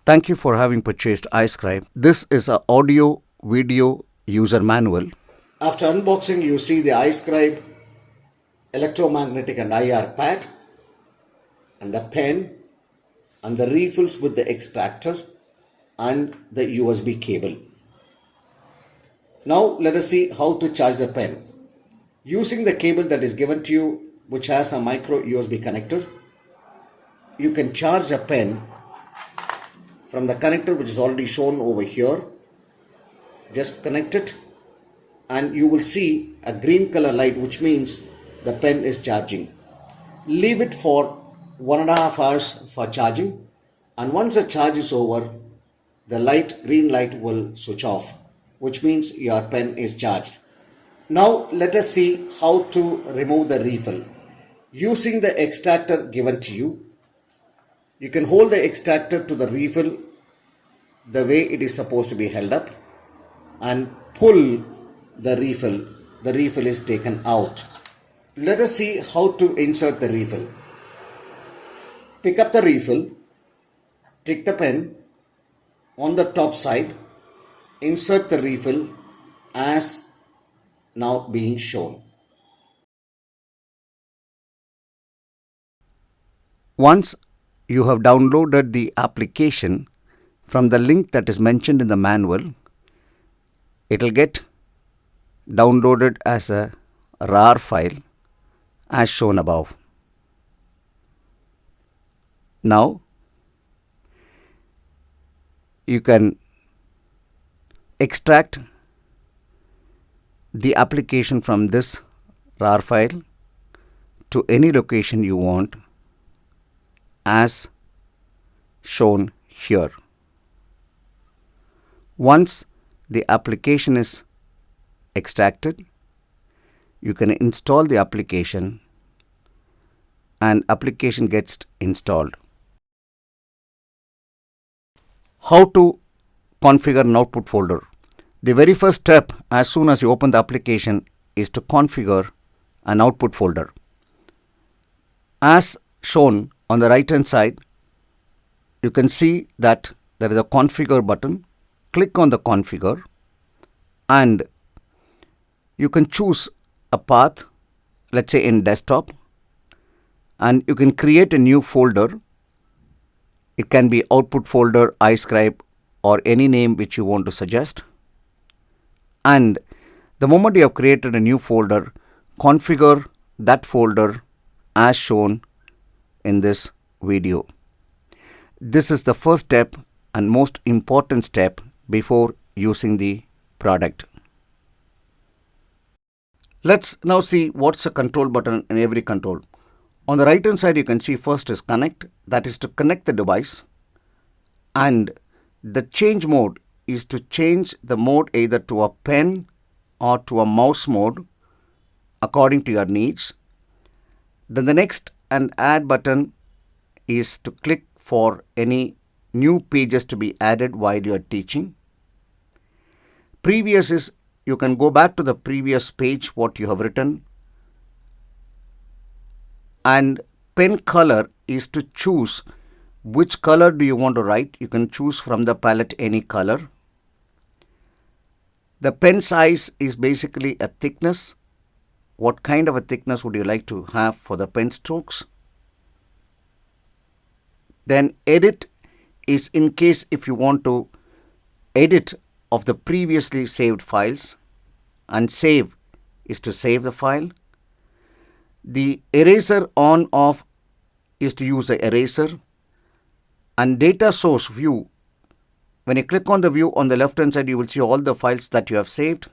Thank you for having purchased iScribe. This is an audio video user manual. After unboxing, you see the iScribe electromagnetic and IR pad and the pen and the refills with the extractor and the USB cable. Now let us see how to charge the pen. Using the cable that is given to you, which has a micro USB connector, you can charge a pen from the connector which is already shown over here. Just connect it and you will see a green color light, which means the pen is charging. Leave it for 1.5 hours for charging, and once the charge is over, the green light will switch off, which means your pen is charged. Now let us see how to remove the refill. Using the extractor given to you, you can hold the extractor to the refill the way it is supposed to be held up and pull the refill. The refill is taken out. Let us see how to insert the refill. Pick up the refill, take the pen on the top side, insert the refill as now being shown. Once you have downloaded the application from the link that is mentioned in the manual, it will get downloaded as a RAR file as shown above. Now you can extract the application from this RAR file to any location you want as shown here. Once the application is extracted, you can install the application and application gets installed. How to configure an output folder? The very first step as soon as you open the application is to configure an output folder. As shown on the right hand side, you can see that there is a configure button. Click on the configure and you can choose a path, let's say in desktop, and you can create a new folder. It can be output folder, iScribe, or any name which you want to suggest. And the moment you have created a new folder, configure that folder as shown in this video. This is the first step and most important step before using the product. Let's now see what's a control button in every control. On the right hand side, you can see first is connect, that is to connect the device, and the change mode is to change the mode either to a pen or to a mouse mode according to your needs. Then the next and add button is to click for any new pages to be added while you are teaching. Previous is you can go back to the previous page what you have written, and pen color is to choose which color do you want to write. You can choose from the palette any color. The pen size is basically a thickness. What kind of a thickness would you like to have for the pen strokes? Then edit is in case if you want to edit of the previously saved files, and save is to save the file. The eraser on off is to use the eraser, and data source view, when you click on the view on the left hand side, you will see all the files that you have saved.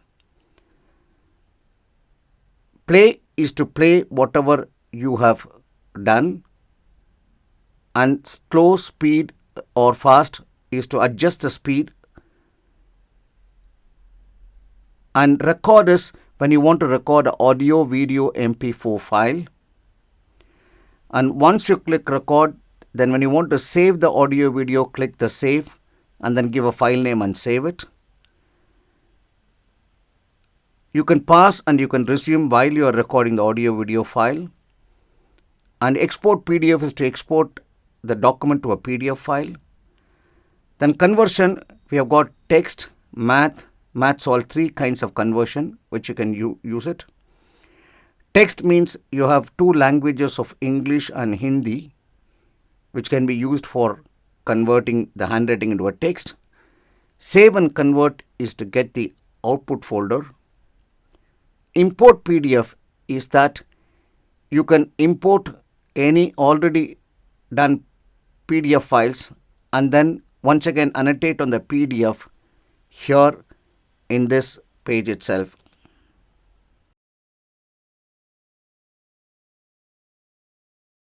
Play is to play whatever you have done, and slow, speed or fast is to adjust the speed, and record is when you want to record an audio, video, MP4 file. And once you click record, then when you want to save the audio video, click the save and then give a file name and save it. You can pause and you can resume while you are recording the audio video file. And export PDF is to export the document to a PDF file. Then conversion, we have got text, maths, all three kinds of conversion which you can use it. Text means you have two languages of English and Hindi which can be used for converting the handwriting into a text. Save and convert is to get the output folder. Import PDF is that you can import any already done PDF files and then once again annotate on the PDF here in this page itself.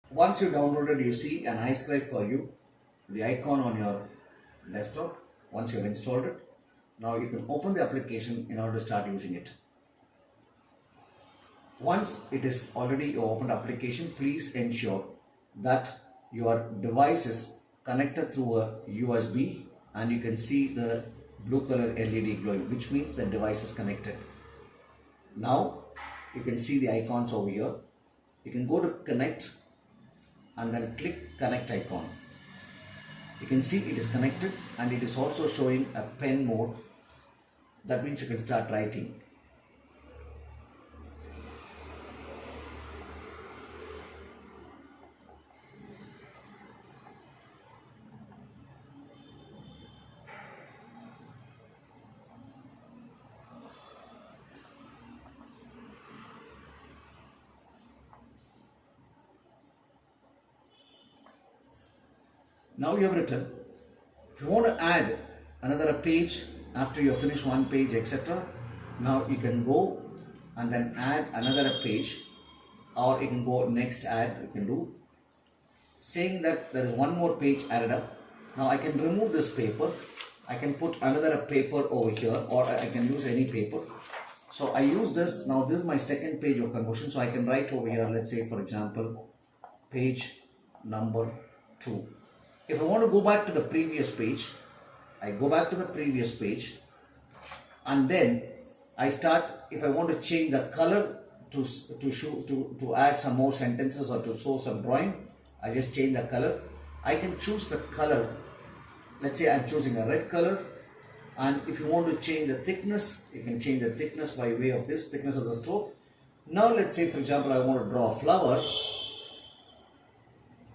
Once you downloaded, you see an iScribe for you, the icon on your desktop. Once you've installed it, now you can open the application in order to start using it. Once it is already your opened application, please ensure that your device is connected through a USB and you can see the blue color LED glowing, which means the device is connected. Now you can see the icons over here. You can go to connect and then click connect icon. You can see it is connected and it is also showing a pen mode. That means you can start writing. Now you have written. If you want to add another page after you finish one page, etc., now you can go and then add another page, or you can go next add, you can do, saying that there is one more page added up. Now I can remove this paper, I can put another paper over here, or I can use any paper. So I use this. Now this is my second page of conversion, so I can write over here, let's say for example, page number 2. If I want to go back to the previous page, I go back to the previous page and then I start. If I want to change the color to add some more sentences or to show some drawing, I just change the color. I can choose the color. Let's say I'm choosing a red color, and if you want to change the thickness, you can change the thickness by way of this thickness of the stroke. Now let's say for example I want to draw a flower.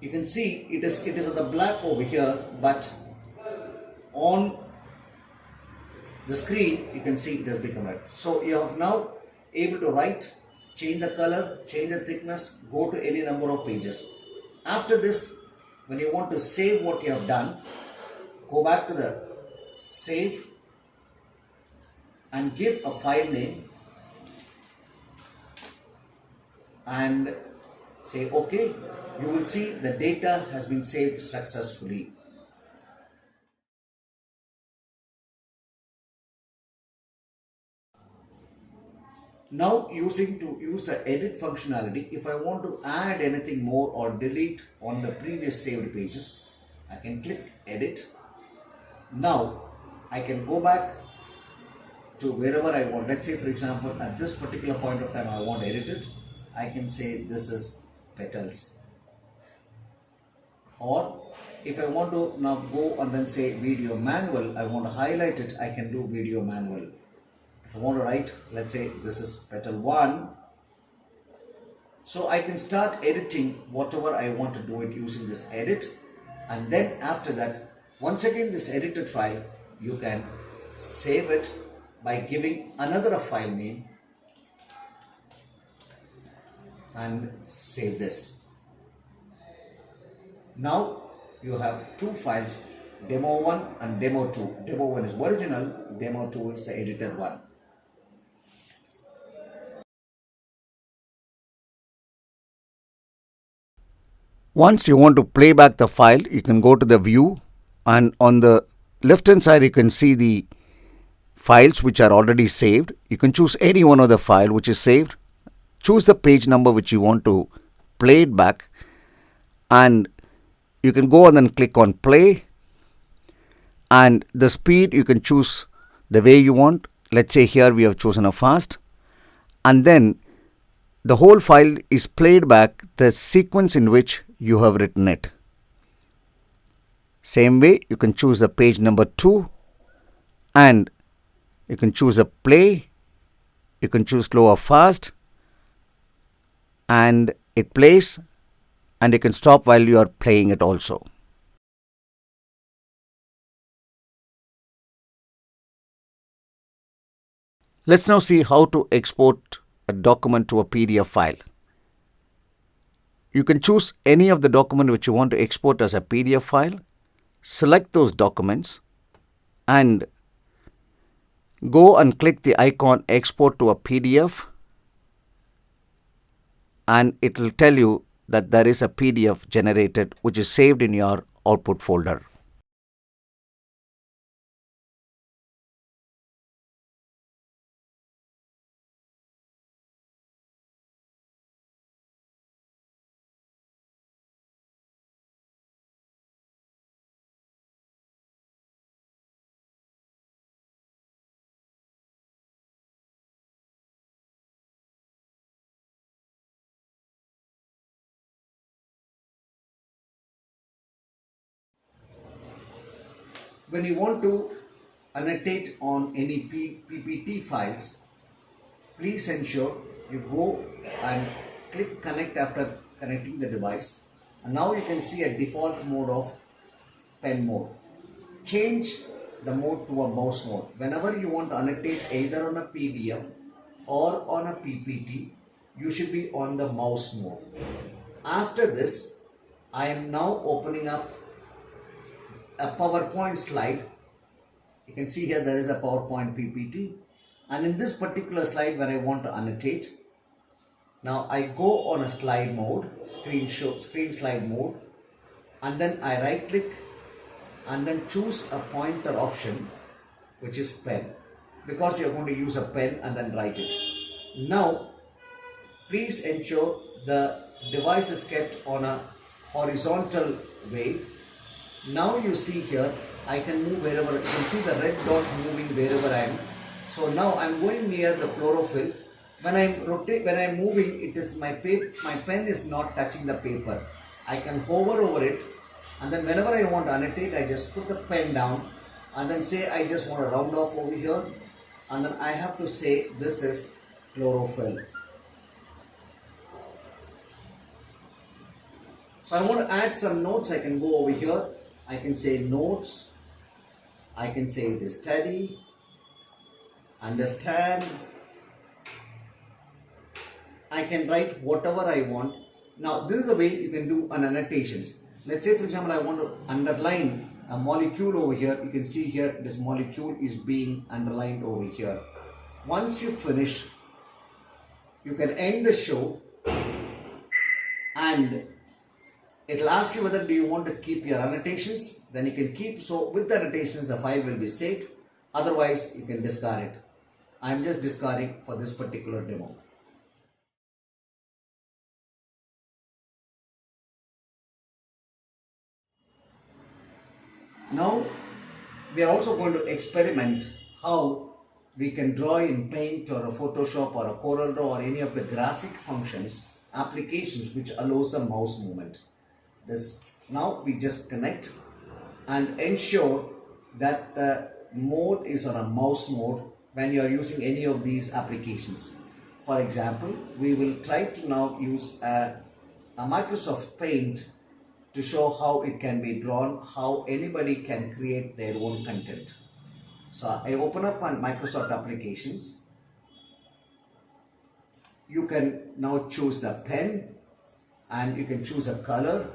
You can see it is on the black over here, but on the screen you can see it has become red. So you are now able to write, change the color, change the thickness, go to any number of pages. After this, when you want to save what you have done, go back to the save and give a file name and say OK. You will see the data has been saved successfully. Now use the edit functionality. If I want to add anything more or delete on the previous saved pages, I can click edit. Now I can go back to wherever I want. Let's say for example at this particular point of time I want to edit it. I can say this is petals. Or if I want to now go and then say video manual, I want to highlight it, I can do video manual. If I want to write, let's say this is petal 1. So I can start editing whatever I want to do it using this edit. And then after that, once again this edited file, you can save it by giving another file name and save this. Now you have two files, demo 1 and demo 2. Demo 1 is original, demo 2 is the edited one. Once you want to play back the file, you can go to the view, and on the left hand side you can see the files which are already saved. You can choose any one of the file which is saved, choose the page number which you want to play it back, and you can go and then click on play, and the speed you can choose the way you want. Let's say here we have chosen a fast, and then the whole file is played back the sequence in which you have written it. Same way, you can choose the page number 2 and you can choose a play, you can choose slow or fast, and it plays, and you can stop while you are playing it also. Let's now see how to export a document to a PDF file. You can choose any of the document which you want to export as a PDF file, select those documents and go and click the icon export to a PDF, and it will tell you that there is a PDF generated which is saved in your output folder. When you want to annotate on any PPT files, please ensure you go and click connect after connecting the device, and now you can see a default mode of pen mode. Change the mode to a mouse mode. Whenever you want to annotate either on a PDF or on a PPT, you should be on the mouse mode. After this, I am now opening up a PowerPoint slide. You can see here there is a PowerPoint PPT, and in this particular slide when I want to annotate, now I go on a slide mode, screen slide mode, and then I right click and then choose a pointer option which is pen, because you're going to use a pen and then write it. Now please ensure the device is kept on a horizontal way. Now you see here I can move wherever. You can see the red dot moving wherever I am. So now I'm going near the chlorophyll. When I'm moving, it is my pen is not touching the paper. I can hover over it, and then whenever I want to annotate, I just put the pen down and then say I just want to round off over here, and then I have to say this is chlorophyll. So I want to add some notes. I can go over here. I can say notes. I can say it is study, understand. I can write whatever I want. Now this is the way you can do an annotations. Let's say for example I want to underline a molecule over here. You can see here this molecule is being underlined over here. Once you finish, you can end the show, and it will ask you whether do you want to keep your annotations. Then you can keep. So with the annotations the file will be saved. Otherwise you can discard it. I am just discarding for this particular demo. Now we are also going to experiment how we can draw in Paint or a Photoshop or a Corel Draw or any of the graphic functions applications which allows a mouse movement. Now we just connect and ensure that the mode is on a mouse mode when you are using any of these applications. For example, we will try to now use a Microsoft Paint to show how it can be drawn, how anybody can create their own content. So I open up on Microsoft applications. You can now choose the pen, and you can choose a color,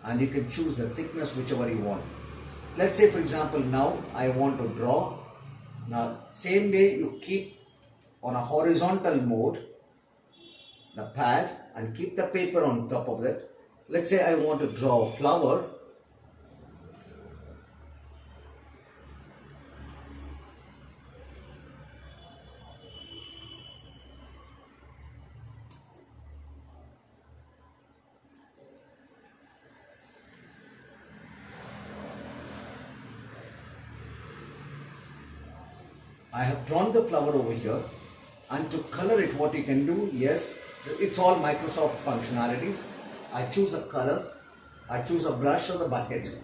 and you can choose the thickness, whichever you want. Let's say for example now I want to draw. Now same way you keep on a horizontal mode the pad and keep the paper on top of that. Let's say I want to draw a flower. I have drawn the flower over here, and to color it, what you can do, yes, it's all Microsoft functionalities. I choose a color, I choose a brush or the bucket,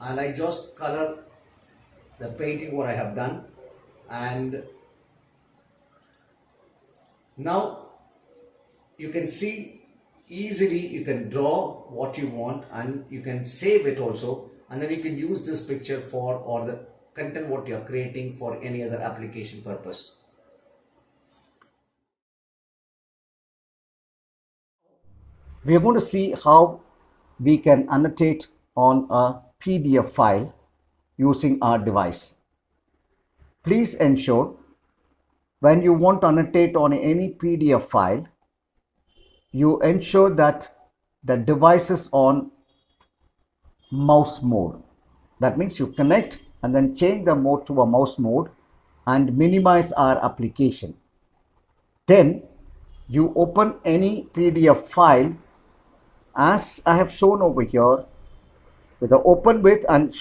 and I just color the painting what I have done, and now you can see easily you can draw what you want and you can save it also, and then you can use this picture for or the content what you are creating for any other application purpose. We are going to see how we can annotate on a PDF file using our device. Please ensure when you want to annotate on any PDF file, you ensure that the device is on mouse mode. That means you connect and then change the mode to a mouse mode and minimize our application. Then you open any PDF file as I have shown over here with the open with and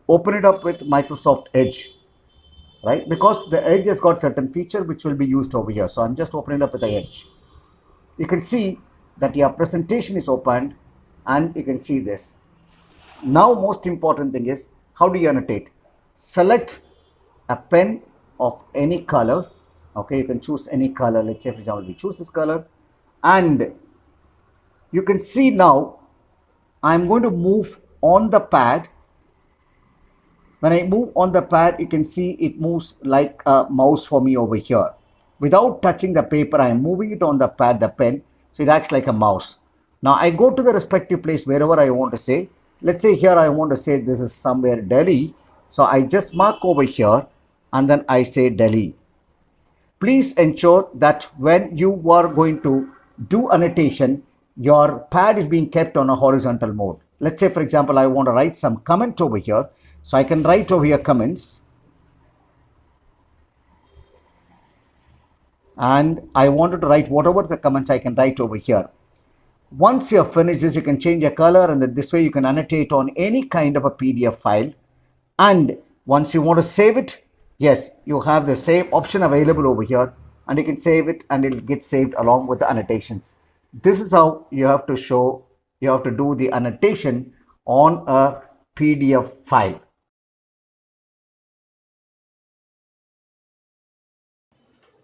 open it up with Microsoft Edge, right? Because the Edge has got certain feature which will be used over here. So I'm just opening it up with the Edge. You can see that your presentation is opened and you can see this. Now most important thing is how do you annotate? Select a pen of any color. Okay, you can choose any color. Let's say for example we choose this color, and you can see now I'm going to move on the pad. When I move on the pad, you can see it moves like a mouse for me over here. Without touching the paper, I am moving it on the pad, the pen, so it acts like a mouse. Now I go to the respective place wherever I want to say. Let's say here I want to say this is somewhere Delhi. So I just mark over here and then I say Delhi. Please ensure that when you are going to do annotation, your pad is being kept on a horizontal mode. Let's say for example I want to write some comment over here. So I can write over here comments, and I wanted to write whatever the comments I can write over here. Once you have finished this, you can change a color, and then this way you can annotate on any kind of a PDF file. And once you want to save it, yes, you have the same option available over here, and you can save it and it will get saved along with the annotations. This is how you have to do the annotation on a PDF file.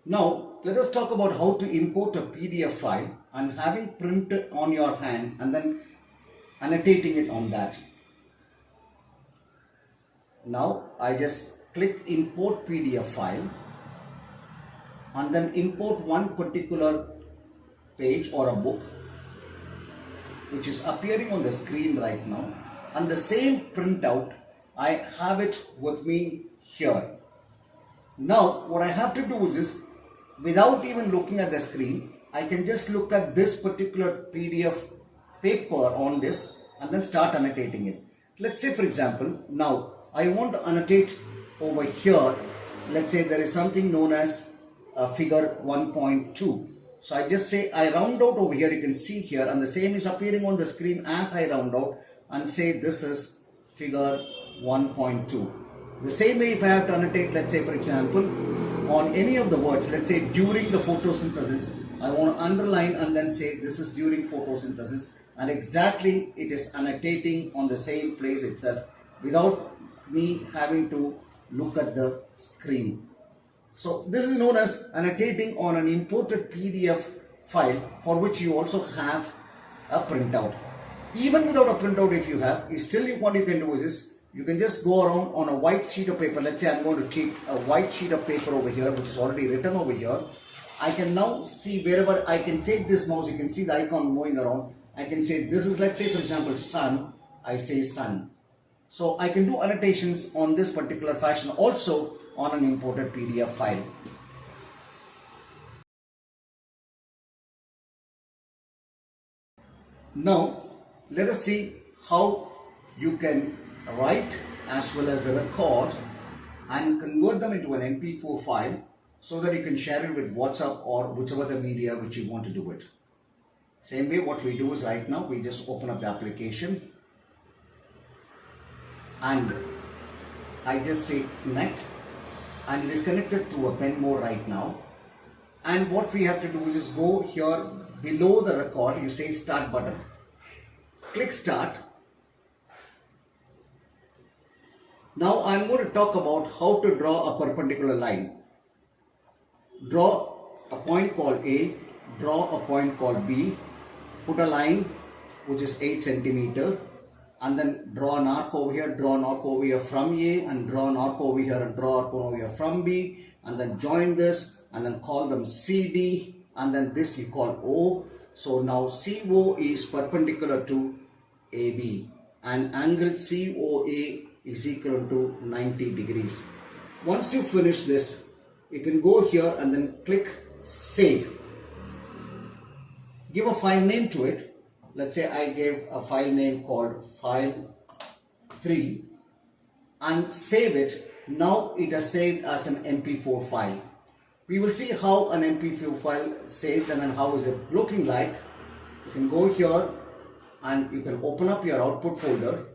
Now let us talk about how to import a PDF file and having print on your hand and then annotating it on that. Now I just click import PDF file and then import one particular page or a book which is appearing on the screen right now, and the same printout I have it with me here. Now what I have to do is this, without even looking at the screen, I can just look at this particular PDF paper on this and then start annotating it. Let's say for example, now I want to annotate over here. Let's say there is something known as figure 1.2. So I just say I round out over here, you can see here, and the same is appearing on the screen as I round out and say this is figure 1.2. The same way if I have to annotate, let's say for example, on any of the words, let's say during the photosynthesis, I want to underline and then say this is during photosynthesis, and exactly it is annotating on the same place itself without me having to look at the screen. So this is known as annotating on an imported PDF file for which you also have a printout. Even without a printout, if you have, what you can do is this, you can just go around on a white sheet of paper. Let's say I'm going to take a white sheet of paper over here which is already written over here. I can now see wherever I can take this mouse, you can see the icon moving around. I can say this is, let's say for example, sun. I say sun. So I can do annotations on this particular fashion also on an imported PDF file. Now let us see how you can write as well as record and convert them into an MP4 file so that you can share it with WhatsApp or whichever the media which you want to do it. Same way what we do is right now we just open up the application and I just say connect, and it is connected to a pen mode right now. And what we have to do is just go here below the record, you say start button. Click start. Now I'm going to talk about how to draw a perpendicular line. Draw a point called A, draw a point called B, put a line which is 8 centimeter, and then draw an arc over here, draw an arc over here from A, and draw an arc over here and draw an arc over here from B, and then join this and then call them CD, and then this you call O. So now CO is perpendicular to AB and angle COA is equal to 90 degrees. Once you finish this, you can go here and then click save. Give a file name to it. Let's say I gave a file name called file 3 and save it. Now it is saved as an MP4 file. We will see how an MP4 file saved and then how is it looking like. You can go here and you can open up your output folder,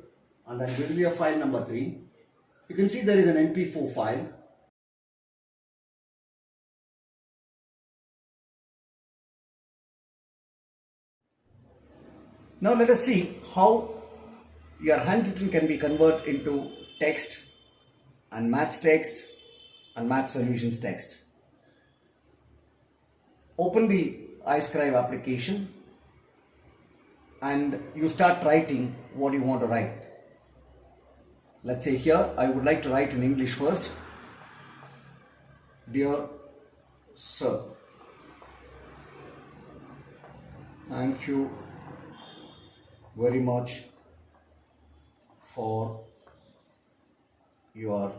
and then this is your file number 3. You can see there is an MP4 file. Now let us see how your handwritten can be converted into text and maths text and math solutions text. Open the iScribe application and you start writing what you want to write. Let's say here I would like to write in English first. Dear Sir, thank you very much for your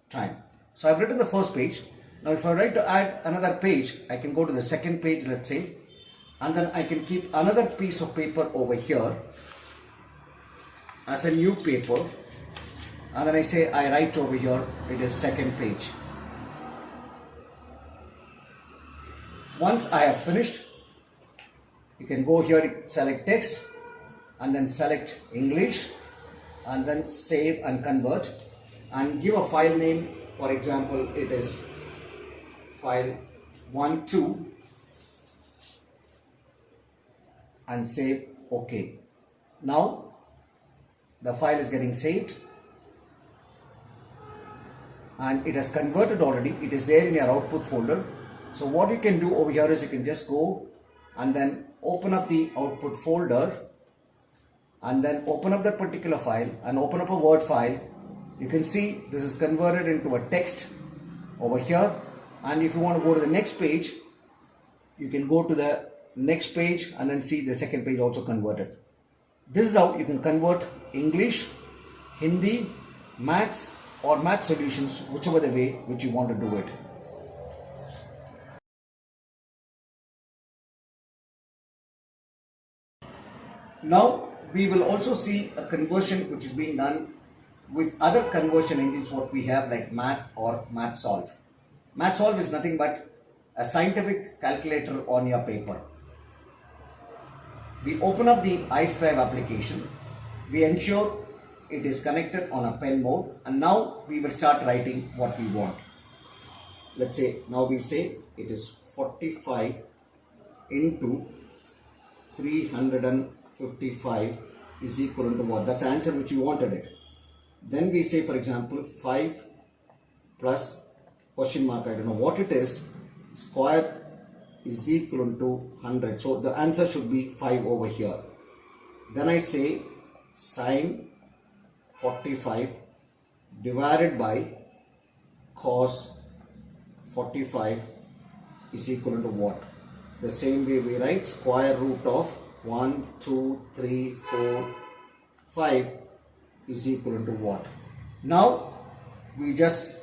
time. So I've written the first page. Now if I write to add another page, I can go to the second page, let's say, and then I can keep another piece of paper over here as a new paper, and then I say I write over here, it is second page. Once I have finished, you can go here, select text, and then select English, and then save and convert, and give a file name. For example, it is file 12, and save OK. Now the file is getting saved and it has converted already. It is there in your output folder. So what you can do over here is you can just go and then open up the output folder and then open up that particular file and open up a Word file. You can see this is converted into a text over here, and if you want to go to the next page, you can go to the next page and then see the second page also converted. This is how you can convert English, Hindi, Maths or Math Solutions, whichever the way which you want to do it. Now we will also see a conversion which is being done with other conversion engines what we have, like Math or MathSolve. MathSolve is nothing but a scientific calculator on your paper. We open up the iScribe application. We ensure it is connected on a pen mode, and now we will start writing what we want. Let's say now we say it is 45 into 355 is equal to what? That's the answer which you wanted it. Then we say, for example, 5 plus question mark, I don't know what it is, square is equal to 100. So the answer should be 5 over here. Then I say sine 45 divided by cos 45 is equal to what? The same way we write square root of 1, 2, 3, 4, 5 is equal to what? Now we just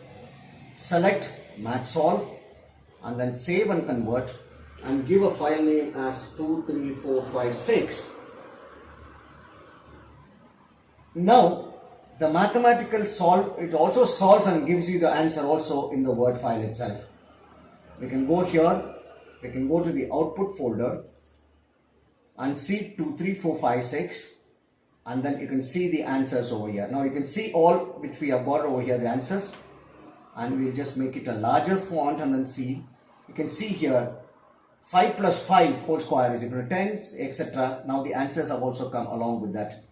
select MathSolve and then save and convert and give a file name as 23456. Now the mathematical solve, it also solves and gives you the answer also in the Word file itself. We can go here, we can go to the output folder and see 23456, and then you can see the answers over here. Now you can see all which we have got over here, the answers, and we'll just make it a larger font and then see. You can see here 5 plus 5 whole square is equal to 10, etc. Now the answers have also come along with that.